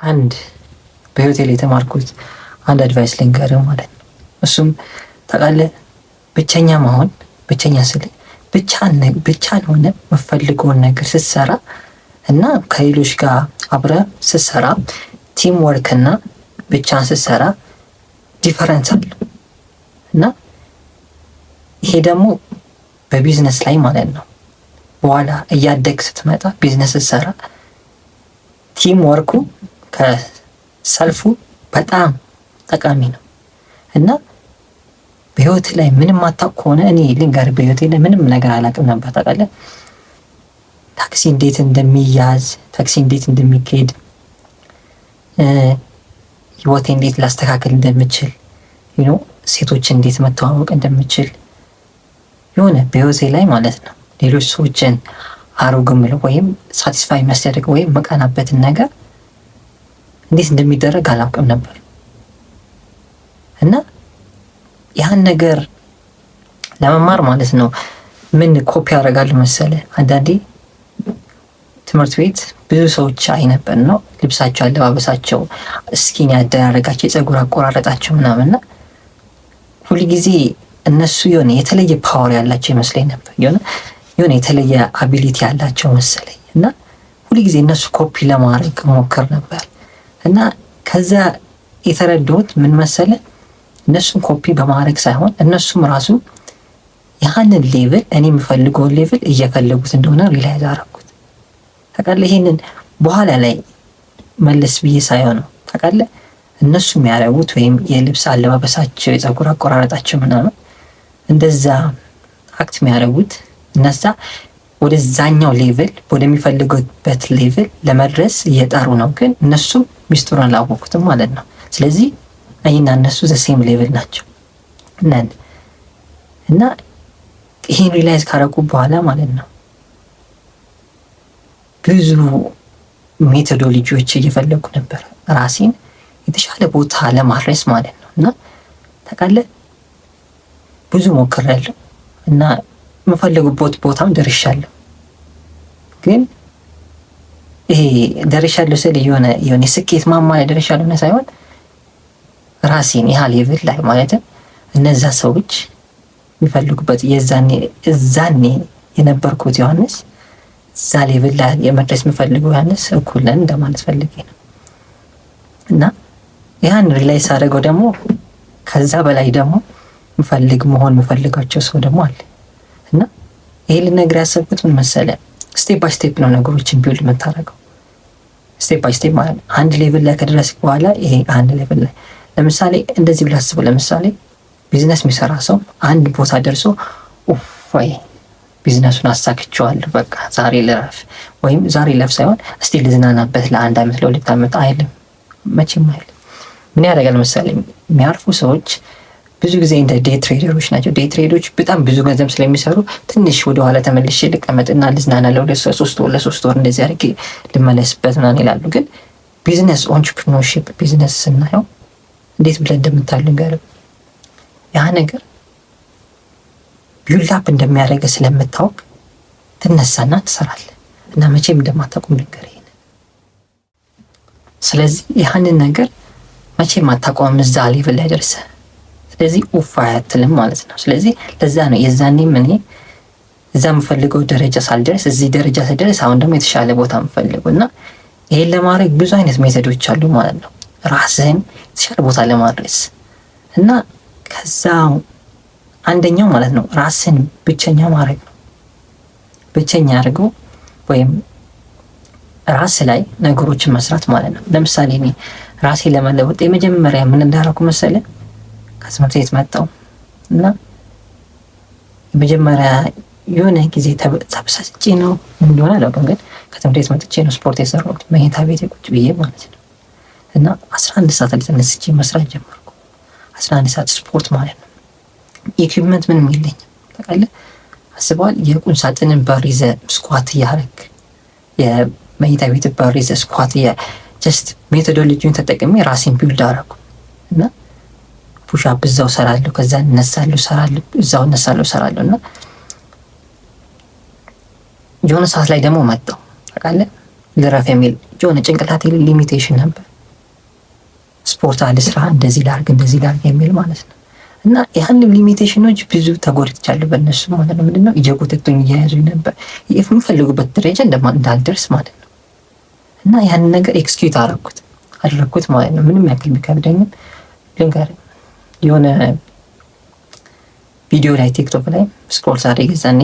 አንድ በህይወቴ ላይ የተማርኩት አንድ አድቫይስ ልንገርህ ማለት ነው። እሱም ታውቃለህ፣ ብቸኛ መሆን ብቸኛ ስል ብቻን ሆነ የምፈልገውን ነገር ስትሰራ እና ከሌሎች ጋር አብረህ ስትሰራ ቲም ወርክ እና ብቻን ስትሰራ ዲፈረንስ አለው እና ይሄ ደግሞ በቢዝነስ ላይ ማለት ነው። በኋላ እያደግ ስትመጣ ቢዝነስ ስትሰራ ቲም ወርኩ ከሰልፉ በጣም ጠቃሚ ነው እና በህይወት ላይ ምንም አታውቅ ከሆነ እኔ ልንገርህ፣ በህይወቴ ላይ ምንም ነገር አላውቅም ነበር። ታውቃለህ፣ ታክሲ እንዴት እንደሚያዝ፣ ታክሲ እንዴት እንደሚካሄድ፣ ህይወቴ እንዴት ላስተካከል እንደምችል፣ ሴቶች እንዴት መተዋወቅ እንደምችል የሆነ በህይወቴ ላይ ማለት ነው ሌሎች ሰዎችን አሮግም ብለው ወይም ሳቲስፋይ የሚያስደርግ ወይም መቀናበትን ነገር እንዴት እንደሚደረግ አላውቅም ነበር እና ያን ነገር ለመማር ማለት ነው ምን ኮፒ ያደርጋሉ መሰለህ? አንዳንዴ ትምህርት ቤት ብዙ ሰዎች አይ ነበር ነው ልብሳቸው፣ አለባበሳቸው፣ ስኪን ያደራረጋቸው፣ የፀጉር አቆራረጣቸው ምናምንና ሁሉ ጊዜ እነሱ የሆነ የተለየ ፓወር ያላቸው ይመስለኝ ነበር። የሆነ የተለየ አቢሊቲ ያላቸው መሰለኝ እና ሁሉ ጊዜ እነሱ ኮፒ ለማድረግ ሞክር ነበር እና ከዛ የተረዳሁት ምን መሰለህ? እነሱን ኮፒ በማድረግ ሳይሆን እነሱም ራሱ ያንን ሌቭል እኔ የምፈልገውን ሌቭል እየፈለጉት እንደሆነ ሪላይዝ አደረኩት። ታውቃለህ፣ ይሄንን በኋላ ላይ መለስ ብዬ ሳይሆን ነው ታውቃለህ፣ እነሱ የሚያደርጉት ወይም የልብስ አለባበሳቸው፣ የፀጉር አቆራረጣቸው ምናምን እንደዛ አክት የሚያደርጉት እነዛ ወደዛኛው ሌቭል ወደሚፈልጉበት ሌቭል ለመድረስ እየጣሩ ነው፣ ግን እነሱ ሚስጥሩን አላወቁትም ማለት ነው። ስለዚህ እኔና እነሱ ዘሴም ሌቭል ናቸው እና ይሄን ሪላይዝ ካረቁ በኋላ ማለት ነው ብዙ ሜቶዶሎጂዎች እየፈለጉ ነበር ራሴን የተሻለ ቦታ ለማድረስ ማለት ነው። እና ታውቃለህ ብዙ ሞክሬያለሁ እና የምፈልጉበት ቦታም ደርሻለሁ። ግን ይሄ ደርሻለሁ ስል የሆነ የስኬት ማማ ላይ ደርሻለሁ ሳይሆን ራሴን ያ ሌቭል ላይ ማለትም እነዛ ሰዎች የሚፈልጉበት እዛኔ የነበርኩት ዮሐንስ እዛ ሌቭል ላይ የመድረስ የምፈልገው ዮሐንስ እኩል ነን እንደማለት ፈልጌ ነው። እና ያን ሪላይዝ አደረገው ደግሞ ከዛ በላይ ደግሞ መሆን የምፈልጋቸው ሰው ደግሞ አለ እና ይሄ ልነግርህ ያሰብኩት ምን መሰለህ? ስቴፕ ባይ ስቴፕ ነው ነገሮችን ቢውልድ የምታደርገው። ስቴፕ ባይ ስቴፕ ማለት አንድ ሌቭል ላይ ከደረስክ በኋላ ይሄ አንድ ሌቭል ላይ ለምሳሌ እንደዚህ ብለህ አስበው። ለምሳሌ ቢዝነስ የሚሰራ ሰው አንድ ቦታ ደርሶ ወይ ቢዝነሱን አሳክቼዋለሁ በቃ ዛሬ ልረፍ፣ ወይም ዛሬ ለፍ ሳይሆን እስቲ ልዝናናበት ለአንድ ዓመት ለሁለት ዓመት አይልም፣ መቼም አይልም። ምን ያደርጋል መሰለኝ? የሚያርፉ ሰዎች ብዙ ጊዜ እንደ ዴይ ትሬደሮች ናቸው። ዴይ ትሬደሮች በጣም ብዙ ገንዘብ ስለሚሰሩ ትንሽ ወደኋላ ተመልሼ ልቀመጥና ልዝናና ለሶስት ወር እንደዚህ አድርጌ ልመለስበት ምናምን ይላሉ። ግን ቢዝነስ ኦንትርፕረነርሺፕ ቢዝነስ ስናየው እንዴት ብለን እንደምታሉ ንገርም ያ ነገር ቢውልድ አፕ እንደሚያደርግ ስለምታውቅ ትነሳና ትሰራለህ እና መቼም እንደማታውቁም ነገር ይሄን። ስለዚህ ያንን ነገር መቼም አታውቀውም እዛ ሌቭል ላይ ደርሰህ። ስለዚህ አያትልም ማለት ነው። ስለዚህ ለዛ ነው የዛኔም እኔ እዛ የምፈልገው ደረጃ ሳልደርስ እዚህ ደረጃ ስደርስ አሁን ደግሞ የተሻለ ቦታ የምፈልገው እና ይሄን ለማድረግ ብዙ አይነት ሜቶዶች አሉ ማለት ነው ራስህን የተሻለ ቦታ ለማድረስ እና ከዛ አንደኛው ማለት ነው ራስን ብቸኛ ማድረግ ነው። ብቸኛ አድርገው ወይም ራስ ላይ ነገሮችን መስራት ማለት ነው። ለምሳሌ እኔ ራሴ ለመለወጥ የመጀመሪያ ምን እንዳደረኩ መሰለህ? ከትምህርት ቤት መጣሁ እና የመጀመሪያ የሆነ ጊዜ ተበሳጭቼ ነው እንደሆነ አላውቅም፣ ግን ከትምህርት ቤት መጥቼ ነው ስፖርት የሰራሁት መኝታ ቤት ቁጭ ብዬ ማለት ነው። እና 11 ሰዓት ላይ ተነስቼ መስራት ጀመርኩ። 11 ሰዓት ስፖርት ማለት ነው። ኢኩዊፕመንት ምንም የለኝም ታውቃለህ። አስበዋል። የቁም ሳጥንን በር ይዘህ ስኳት እያደረግ የመኝታ ቤት በር ይዘህ ስኳት ጀስት ሜቶዶሎጂውን ተጠቅሜ ራሴን ቢውልድ አደረኩ እና ፑሽ አፕ እዛው ሰራለሁ፣ ከዛ እነሳለሁ፣ ሰራለሁ፣ እዛው እነሳለሁ፣ ሰራለሁ እና የሆነ ሰዓት ላይ ደግሞ መጣሁ ታውቃለህ ልረፍ የሚል የሆነ ጭንቅላቴ ሊሚቴሽን ነበር። ስፖርት አልስራ፣ እንደዚህ ላርግ የሚል ማለት ነው። እና ያን ሊሚቴሽኖች ብዙ ተጎድቻለሁ በእነሱ ማለት ነው። ምንድነው እየጎተቱኝ እያያዙኝ ነበር የምፈልጉበት ደረጃ እንዳልደርስ ማለት ነው። እና ያንን ነገር ኤክስኪዩት አደረኩት ማለት ነው። ምንም ያክል ቢከብደኝም ልንገር፣ የሆነ ቪዲዮ ላይ ቲክቶክ ላይ ስክሮል ሳደርግ ገዛኔ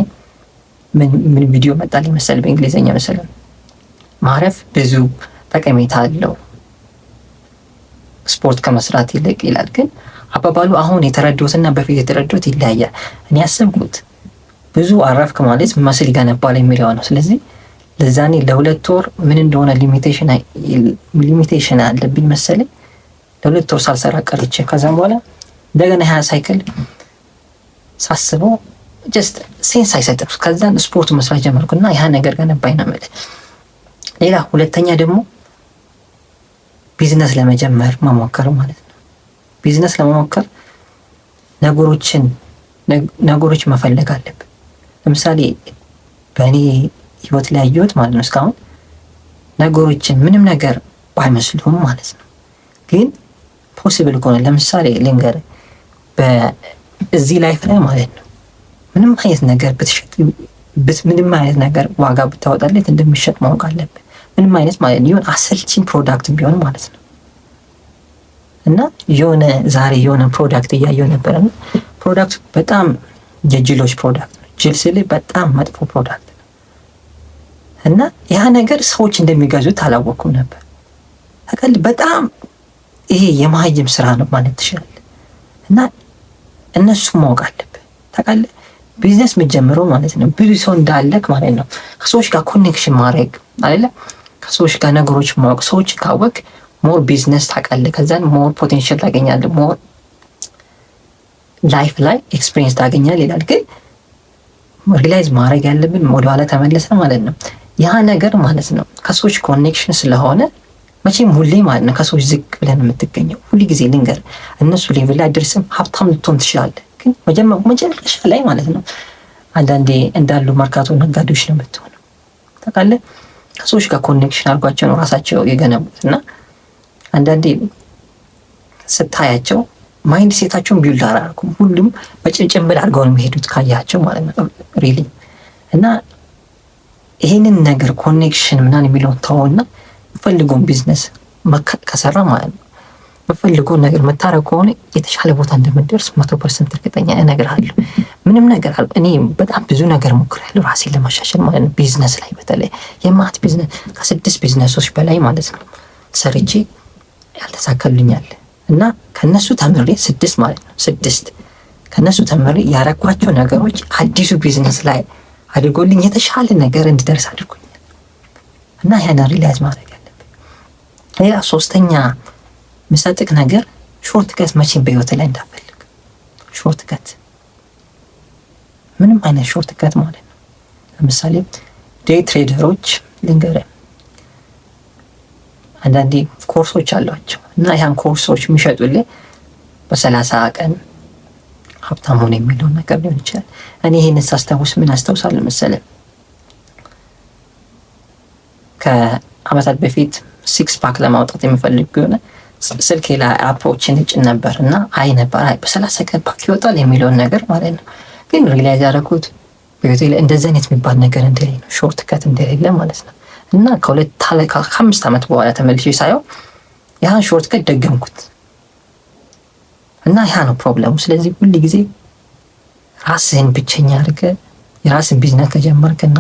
ምን ቪዲዮ መጣልኝ መሰል፣ በእንግሊዝኛ መሰለኝ፣ ማረፍ ብዙ ጠቀሜታ አለው ስፖርት ከመስራት ይልቅ ይላል። ግን አባባሉ አሁን የተረዳሁትና በፊት የተረዳሁት ይለያያል። እኔ ያሰብኩት ብዙ አረፍክ ማለት መስል ይገነባል የሚለው ነው። ስለዚህ ለዛኔ ለ2 ወር ምን እንደሆነ ሊሚቴሽን አለብኝ መሰለኝ። ለ2 ወር ሳልሰራ ቀርቼ ከዛም በኋላ እንደገና 20 ሳይክል ሳስበው ጀስት ሴንስ አይሰጥም። ከዛን ስፖርት መስራት ጀመርኩና ያ ነገር ገነባኝ ነው ማለት። ሌላ ሁለተኛ ደግሞ ቢዝነስ ለመጀመር መሞከር ማለት ነው። ቢዝነስ ለመሞከር ነገሮች መፈለግ አለብን። ለምሳሌ በእኔ ህይወት ላይ ያየሁት ማለት ነው እስካሁን ነገሮችን ምንም ነገር ባይመስሉም ማለት ነው፣ ግን ፖሲብል ከሆነ ለምሳሌ ልንገር፣ በዚህ ላይፍ ላይ ማለት ነው ምንም አይነት ነገር ብትሸጥ ምንም አይነት ነገር ዋጋ ብታወጣለት እንደሚሸጥ ማወቅ አለብን። ምንም አይነት ማለት ነው የሆነ አሰልቺኝ ፕሮዳክት ቢሆን ማለት ነው። እና ዛሬ የሆነ ፕሮዳክት እያየሁ ነበር እና ፕሮዳክቱ በጣም የጅሎች ፕሮዳክት ነው። ጅል ስል በጣም መጥፎ ፕሮዳክት ነው። እና ያ ነገር ሰዎች እንደሚገዙት አላወኩም ነበር። ታውቃለህ፣ በጣም ይሄ የማህይም ስራ ነው ማለት ትችላለህ። እና እነሱ ማወቅ አለብህ። ታውቃለህ፣ ቢዝነስ የምትጀምረው ማለት ነው ብዙ ሰው እንዳለክ ማለት ነው ከሰዎች ጋር ኮኔክሽን ማድረግ አይደለ፣ ከሰዎች ጋር ነገሮች ማወቅ። ሰዎች ካወቅ ሞር ቢዝነስ ታውቃለህ፣ ከዛን ሞር ፖቴንሻል ታገኛለህ፣ ሞር ላይፍ ላይ ኤክስፒሪየንስ ታገኛለህ ይላል። ግን ሪላይዝ ማድረግ ያለብን ወደኋላ ተመለሰ ማለት ነው ያ ነገር ማለት ነው ከሰዎች ኮኔክሽን ስለሆነ መቼም ሁሌ ማለት ነው ከሰዎች ዝቅ ብለን የምትገኘው ሁሉ ጊዜ ልንገር፣ እነሱ ሌቭል ላይ ደርስም ሀብታም ልትሆን ትችላለህ። ግን መጨረሻ ላይ ማለት ነው አንዳንዴ እንዳሉ መርካቶ ነጋዴዎች ነው የምትሆነው። ታውቃለህ፣ ከሰዎች ጋር ኮኔክሽን አድርጓቸው ነው ራሳቸው የገነቡት። እና አንዳንዴ ስታያቸው ማይንድ ሴታቸውን ቢውልድ አላደረጉም። ሁሉም በጭንብል አድርገው ነው የሚሄዱት ካያቸው ማለት ነው ሪሊ። እና ይሄንን ነገር ኮኔክሽን ምናምን የሚለውን ተወውና የምፈልገውን ቢዝነስ ከሰራ ማለት ነው የምፈልገውን ነገር የምታረግ ከሆነ የተሻለ ቦታ እንደምደርስ 100% እርግጠኛ እነግርሃለሁ። ምንም ነገር እኔ በጣም ብዙ ነገር ሞክሬያለሁ ራሴን ለማሻሻል ማለት ነው። ቢዝነስ ላይ በተለይ የማት ቢዝነስ ከ6 ቢዝነሶች በላይ ማለት ነው ሰርቼ ያልተሳካልኛል። እና ከነሱ ተምሬ 6 ማለት ነው 6 ከነሱ ተምሬ ያረኳቸው ነገሮች አዲሱ ቢዝነስ ላይ አድርጎልኝ የተሻለ ነገር እንድደርስ አድርጎኛል። እና ያንን ሪላይዝ ማድረግ አለብኝ። ሌላ ሶስተኛ ምሰጥቅ ነገር ሾርት ከት መቼም በህይወት ላይ እንዳፈልግ ሾርት ከት፣ ምንም አይነት ሾርት ከት ማለት ነው። ለምሳሌ ዴይ ትሬደሮች ልንገርህ፣ አንዳንዴ ኮርሶች አሏቸው እና ያን ኮርሶች የሚሸጡልህ በ30 ቀን ሀብታም ሆነ የሚለውን ነገር ሊሆን ይችላል። እኔ ይሄንን ሳስታውስ ምን አስታውሳለሁ መሰለህ፣ ከአመታት በፊት 6 ፓክ ለማውጣት የሚፈልግ የሆነ ስልኬ ላይ አፕሮችን እጭን ነበር እና በ30 ቀን ፓክ ይወጣል የሚለውን ነገር ማለት ነው። ግን ሪላይዝ ያደረኩት በህይወቴ ላይ እንደዚህ አይነት የሚባል ነገር እንደሌለ ነው፣ ሾርት ከት እንደሌለ ማለት ነው። እና ከ5 ዓመት በኋላ ተመልሼ ሳየው ያን ሾርት ከት ደገምኩት እና ያ ነው ፕሮብለሙ። ስለዚህ ሁሉ ጊዜ ራስህን ብቸኛ አድርገህ የራስን ቢዝነስ ከጀመርክና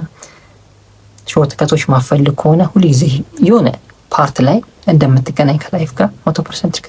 ሾርት ከቶች ማፈልግ ከሆነ ሁሉ ጊዜ የሆነ ፓርት ላይ እንደምትገናኝ ከላይፍ ጋር 100%